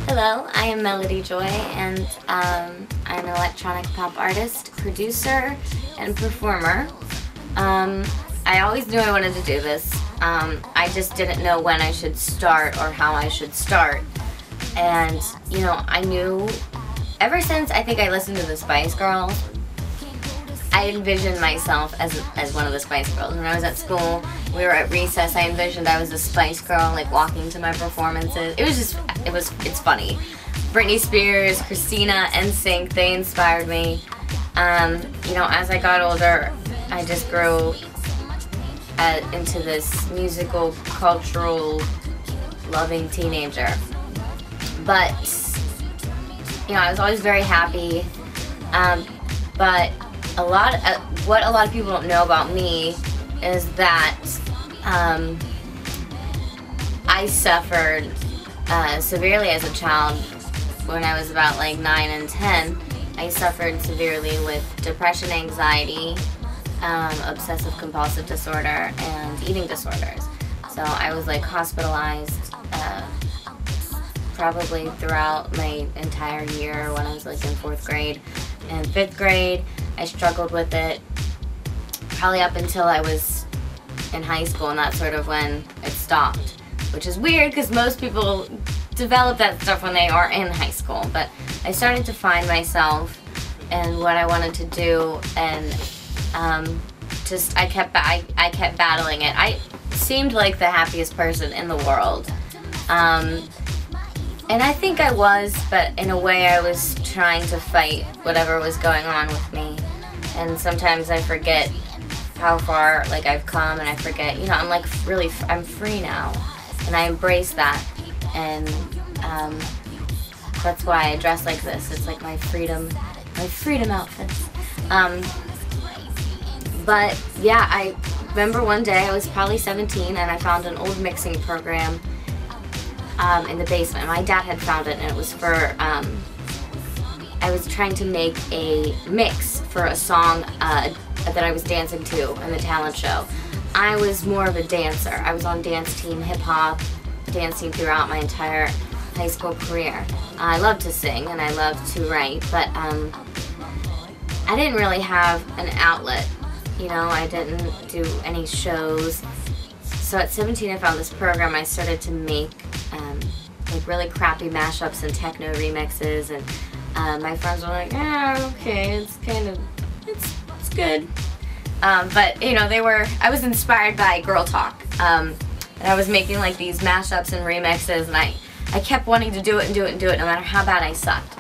Hello, I am Melody Joy, and I'm an electronic pop artist, producer, and performer. I always knew I wanted to do this. I just didn't know when I should start or how I should start. And, you know, I knew ever since I think I listened to the Spice Girls, I envisioned myself as one of the Spice Girls. When I was at school, we were at recess, I envisioned I was a Spice Girl, like walking to my performances. It's funny. Britney Spears, Christina, NSYNC, they inspired me. You know, as I got older, I just grew into this musical, cultural, loving teenager. But, you know, I was always very happy. But what a lot of people don't know about me is that I suffered severely as a child. When I was about like 9 and 10, I suffered severely with depression, anxiety, obsessive compulsive disorder, and eating disorders. So I was like hospitalized probably throughout my entire year when I was like in 4th grade and 5th grade. I struggled with it probably up until I was in high school, and that's sort of when it stopped, which is weird because most people develop that stuff when they are in high school. But I started to find myself and what I wanted to do, and I kept battling it. I seemed like the happiest person in the world, and I think I was, but in a way I was trying to fight whatever was going on with me. And sometimes I forget how far like I've come, and I forget, you know, I'm like I'm free now, and I embrace that. And that's why I dress like this. It's like my freedom outfits. But yeah, I remember one day I was probably 17, and I found an old mixing program in the basement. My dad had found it, and it was for I was trying to make a mix for a song that I was dancing to in the talent show. I was more of a dancer. I was on dance team, hip hop, dancing throughout my entire high school career. I loved to sing and I loved to write, but I didn't really have an outlet. You know, I didn't do any shows. So at 17 I found this program. I started to make like really crappy mashups and techno remixes, and my friends were like, "Yeah, okay, it's good." But you know, I was inspired by Girl Talk, and I was making like these mashups and remixes, and I kept wanting to do it no matter how bad I sucked.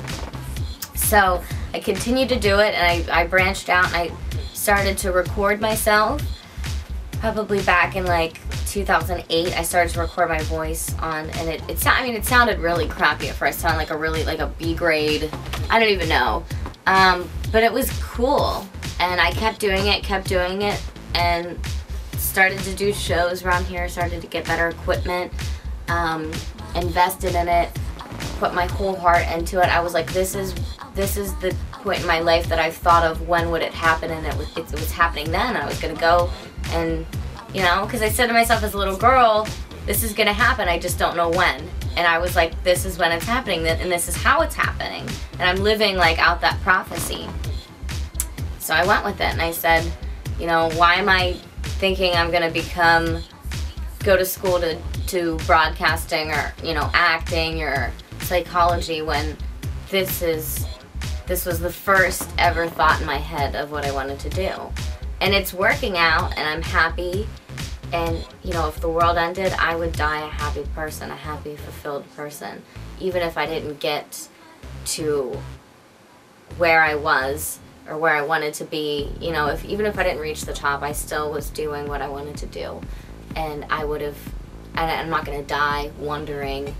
So I continued to do it, and I branched out, and I started to record myself. Probably back in like 2008, I started to record my voice on, and it sounded really crappy at first. It sounded like a B grade. I don't even know, but it was cool, and I kept doing it, and started to do shows around here. Started to get better equipment, invested in it, put my whole heart into it. I was like, this is the point in my life that I've thought of, when would it happen, and it was happening then. I was gonna go, and you know, because I said to myself as a little girl, this is gonna happen, I just don't know when. And I was like, this is when it's happening, and this is how it's happening, and I'm living like out that prophecy. So I went with it, and I said, you know, why am I thinking I'm gonna go to school to broadcasting, or, you know, acting or psychology, when this was the first ever thought in my head of what I wanted to do. And it's working out, and I'm happy. And, you know, if the world ended, I would die a happy person, a happy, fulfilled person. Even if I didn't get to where I was or where I wanted to be, you know, even if I didn't reach the top, I still was doing what I wanted to do. And I'm not going to die wondering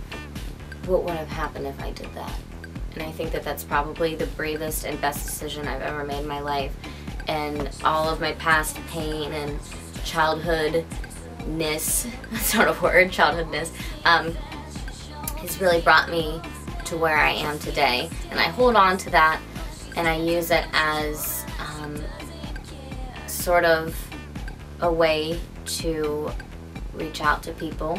what would have happened if I did that. And I think that that's probably the bravest and best decision I've ever made in my life. And all of my past pain and childhoodness, that's not a word, childhoodness, has really brought me to where I am today. And I hold on to that, and I use it as sort of a way to reach out to people,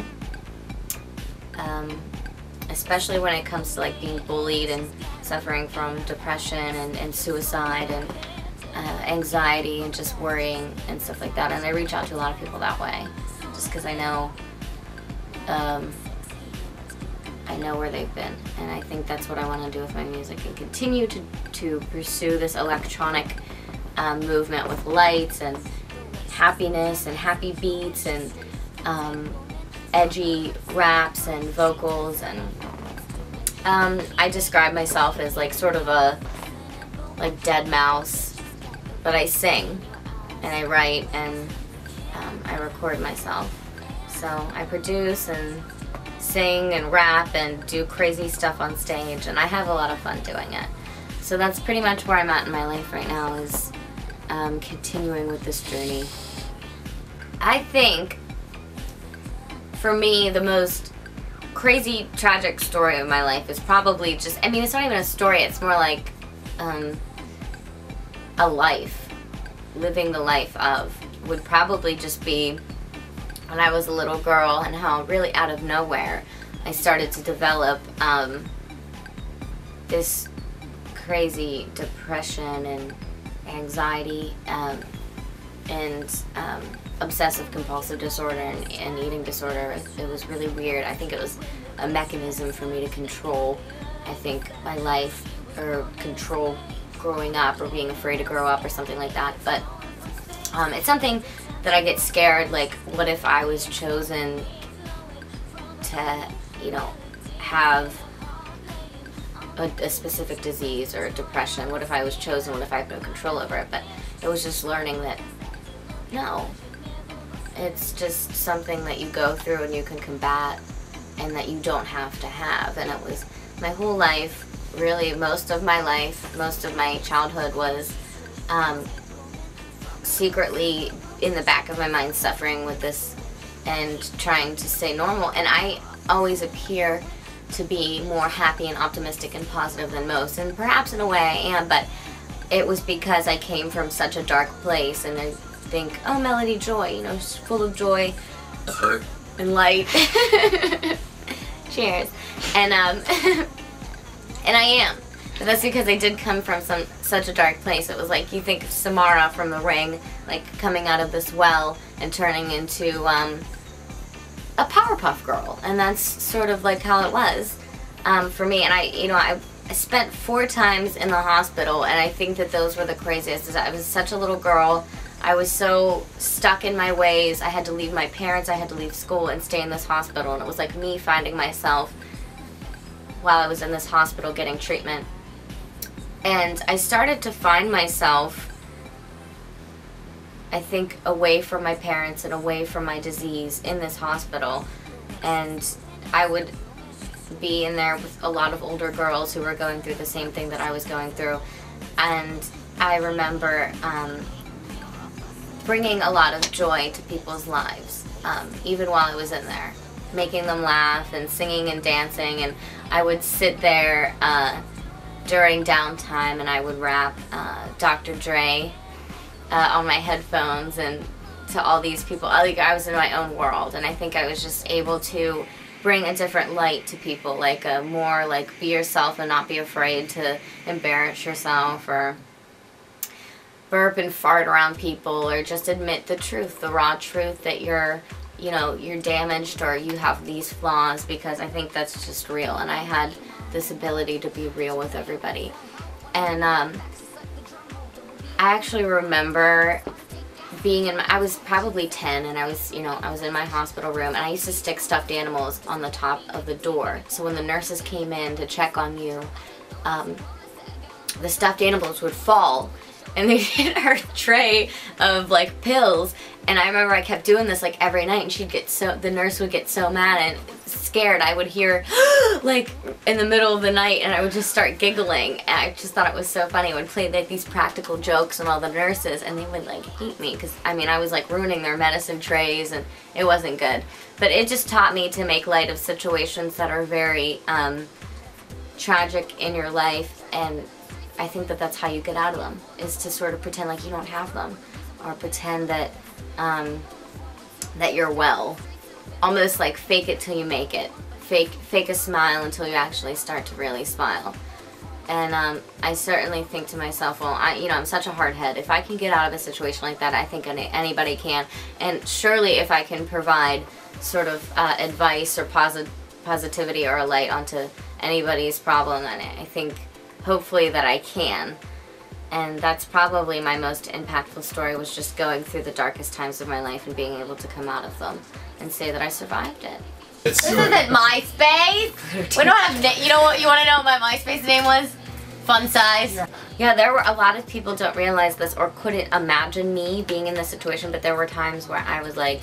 especially when it comes to like being bullied and suffering from depression and suicide and anxiety and just worrying and stuff like that. And I reach out to a lot of people that way, just because I know where they've been, and I think that's what I want to do with my music, and continue to pursue this electronic movement with lights and happiness and happy beats and edgy raps and vocals. And I describe myself as like sort of a like dead mouse, but I sing and I write and I record myself. So I produce and sing and rap and do crazy stuff on stage, and I have a lot of fun doing it. So that's pretty much where I'm at in my life right now, is continuing with this journey. I think for me the most crazy tragic story of my life is probably just, I mean, it's not even a story, it's more like a life, living the life of, would probably just be when I was a little girl, and how really out of nowhere I started to develop this crazy depression and anxiety and obsessive compulsive disorder and eating disorder. It was really weird. I think it was a mechanism for me to control, I think, my life, or control growing up, or being afraid to grow up or something like that. But it's something that I get scared, like, what if I was chosen to, you know, have a specific disease or a depression? What if I was chosen? What if I had no control over it? But it was just learning that, no, it's just something that you go through and you can combat, and that you don't have to have. And it was my whole life, really most of my life, most of my childhood was secretly in the back of my mind suffering with this and trying to stay normal. And I always appear to be more happy and optimistic and positive than most, and perhaps in a way I am, but it was because I came from such a dark place. And I think, oh, Melody Joy, you know, she's full of joy and light. Cheers. And and I am. But that's because I did come from such a dark place. It was like, you think of Samara from The Ring, like coming out of this well and turning into a Powerpuff Girl, and that's sort of like how it was for me. And I spent 4 times in the hospital, and I think that those were the craziest. I was such a little girl. I was so stuck in my ways. I had to leave my parents, I had to leave school and stay in this hospital, and it was like me finding myself while I was in this hospital getting treatment. And I started to find myself, I think, away from my parents and away from my disease in this hospital. And I would be in there with a lot of older girls who were going through the same thing that I was going through. And I remember bringing a lot of joy to people's lives, even while I was in there, making them laugh and singing and dancing. And I would sit there during downtime, and I would rap Dr. Dre on my headphones, and to all these people. I was in my own world, and I think I was just able to bring a different light to people, like a more like, be yourself and not be afraid to embarrass yourself, or burp and fart around people, or just admit the truth, the raw truth, that you're damaged or you have these flaws, because I think that's just real. And I had this ability to be real with everybody. And I actually remember being in I was probably 10, and I was in my hospital room, and I used to stick stuffed animals on the top of the door. So when the nurses came in to check on you, the stuffed animals would fall, and they'd hit our tray of like pills. And I remember I kept doing this like every night, and the nurse would get so mad and scared. I would hear like in the middle of the night, and I would just start giggling. And I just thought it was so funny. I would play like these practical jokes on all the nurses, and they would like hate me, because I mean, I was like ruining their medicine trays, and it wasn't good. But it just taught me to make light of situations that are very tragic in your life, and I think that that's how you get out of them, is to sort of pretend like you don't have them, or pretend that that you're well. Almost like fake it till you make it. Fake a smile until you actually start to really smile. And I certainly think to myself, well, I'm such a hard head. If I can get out of a situation like that, I think anybody can. And surely if I can provide sort of advice or positivity or a light onto anybody's problem, then I think hopefully that I can. And that's probably my most impactful story, was just going through the darkest times of my life and being able to come out of them and say that I survived it. This isn't MySpace. We don't have. You know what? You want to know what my MySpace name was? Fun size. Yeah, there were a lot of people don't realize this or couldn't imagine me being in this situation, but there were times where I was like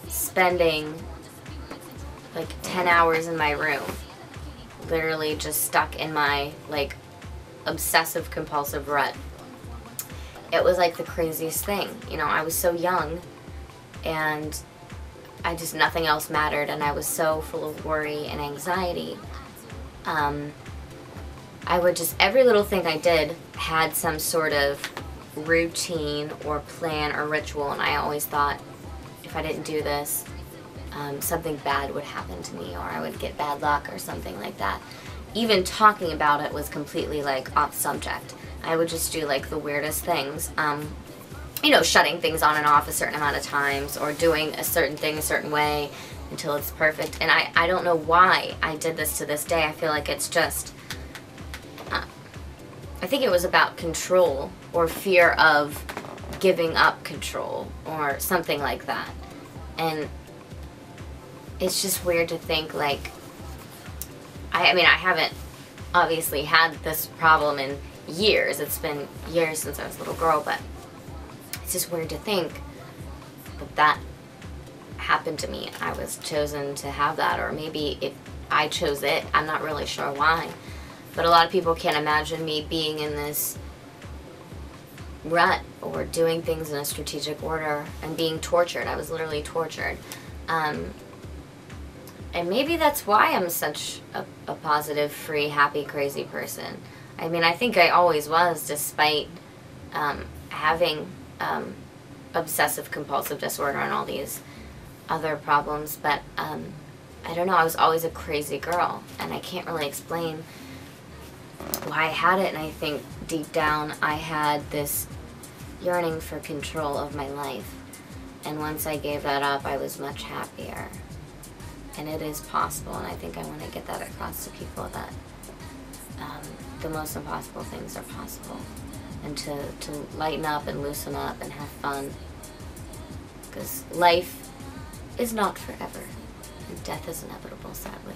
spending like 10 hours in my room, literally just stuck in my like obsessive compulsive rut. It was like the craziest thing. You know, I was so young and nothing else mattered, and I was so full of worry and anxiety. I would just, every little thing I did had some sort of routine or plan or ritual, and I always thought if I didn't do this, something bad would happen to me, or I would get bad luck or something like that. Even talking about it was completely like off subject. I would just do like the weirdest things. You know, shutting things on and off a certain amount of times, or doing a certain thing a certain way until it's perfect. And I don't know why I did this to this day. I feel like it's just, I think it was about control or fear of giving up control or something like that. And it's just weird to think like, I mean, I haven't obviously had this problem in years. It's been years since I was a little girl, but it's just weird to think that that happened to me. I was chosen to have that, or maybe if I chose it, I'm not really sure why. But a lot of people can't imagine me being in this rut or doing things in a strategic order and being tortured. I was literally tortured. And maybe that's why I'm such a positive, free, happy, crazy person. I mean, I think I always was, despite having obsessive compulsive disorder and all these other problems, but I don't know, I was always a crazy girl, and I can't really explain why I had it. And I think deep down I had this yearning for control of my life, and once I gave that up, I was much happier. And it is possible, and I think I want to get that across to people, that the most impossible things are possible, and to lighten up and loosen up and have fun, because life is not forever, and death is inevitable, sadly.